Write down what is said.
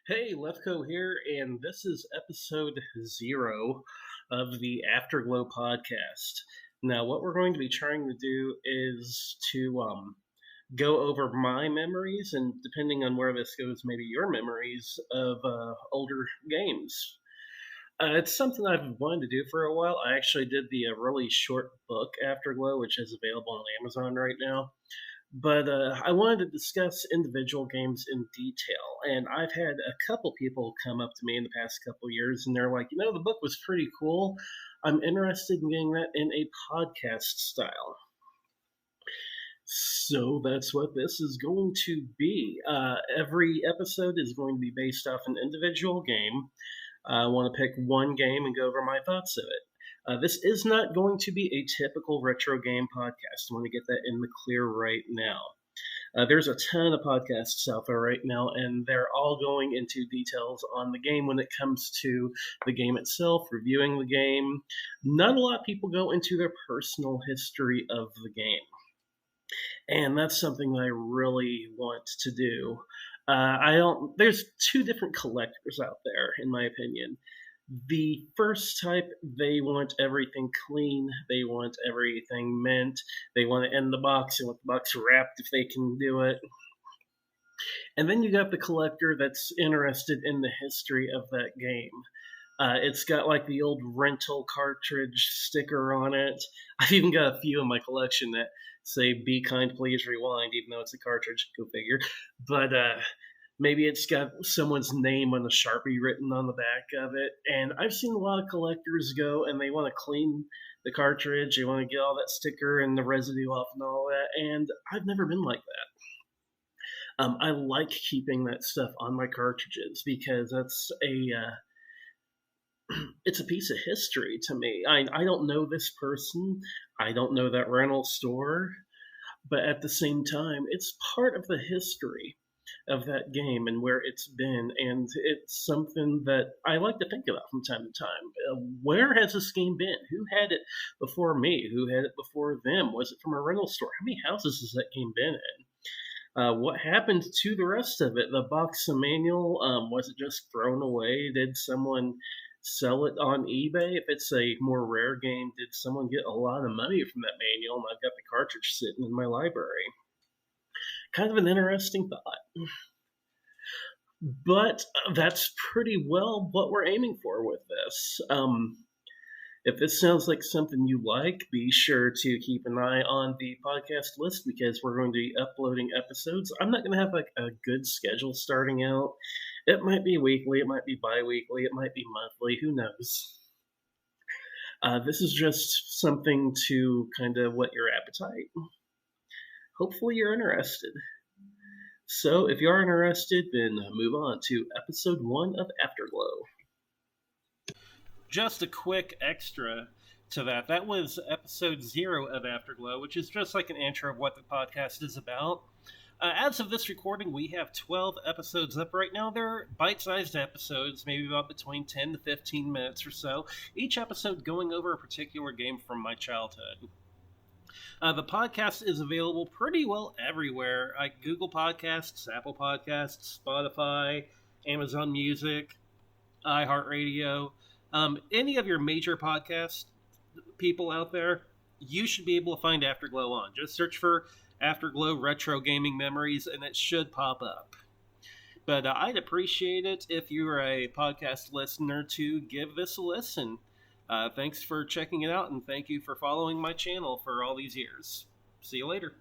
Hey, Lefko here, and this is episode 0 of the AfterGlow podcast. Now, what we're going to be trying to do is to go over my memories, and depending on where this goes, maybe your memories of older games. It's something I've wanted to do for a while. I actually did the really short book Afterglow, which is available on Amazon right now. But I wanted to discuss individual games in detail, and I've had a couple people come up to me in the past couple years, and they're like, the book was pretty cool. I'm interested in getting that in a podcast style. So that's what this is going to be. Every episode is going to be based off an individual game. I want to pick one game and go over my thoughts of it. This is not going to be a typical retro game podcast. I want to get that in the clear right now. There's a ton of podcasts out there right now, and they're all going into details on the game when it comes to the game itself, reviewing the game. Not a lot of people go into their personal history of the game. And that's something that I really want to do. There's two different collectors out there, in my opinion. The first type, they want everything clean. They want everything mint. They want to end the box. They want the box wrapped if they can do it. And then you got the collector that's interested in the history of that game. It's got like the old rental cartridge sticker on it. I've even got a few in my collection that say, "Be kind, please rewind," even though it's a cartridge. Go figure. But maybe it's got someone's name on the Sharpie written on the back of it. And I've seen a lot of collectors go and they want to clean the cartridge. They want to get all that sticker and the residue off and all that. And I've never been like that. I like keeping that stuff on my cartridges because that's it's a piece of history to me. I don't know this person. I don't know that rental store. But at the same time, it's part of the history of that game and where it's been, and it's something that I like to think about from time to time. Where has this game been? Who had it before me? Who had it before them? Was it from a rental store? How many houses has that game been in? What happened to the rest of it? The box and manual, was it just thrown away? Did someone sell it on eBay? If it's a more rare game, did someone get a lot of money from that manual? And I've got the cartridge sitting in my library. Kind of an interesting thought. But that's pretty well what we're aiming for with this. If this sounds like something you like, be sure to keep an eye on the podcast list because we're going to be uploading episodes. I'm not going to have like a good schedule starting out. It might be weekly, it might be bi-weekly, it might be monthly, who knows. This is just something to kind of whet your appetite. Hopefully you're interested. So if you are interested, then move on to episode 1 of Afterglow. Just a quick extra to that. That was episode 0 of Afterglow, which is just like an intro of what the podcast is about. As of this recording, we have 12 episodes up right now. They're bite-sized episodes, maybe about between 10 to 15 minutes or so. Each episode going over a particular game from my childhood. The podcast is available pretty well everywhere, like Google Podcasts, Apple Podcasts, Spotify, Amazon Music, iHeartRadio. Any of your major podcast people out there, you should be able to find Afterglow on. Just search for Afterglow Retro Gaming Memories, and it should pop up. But I'd appreciate it if you're a podcast listener to give this a listen. Thanks for checking it out, and thank you for following my channel for all these years. See you later.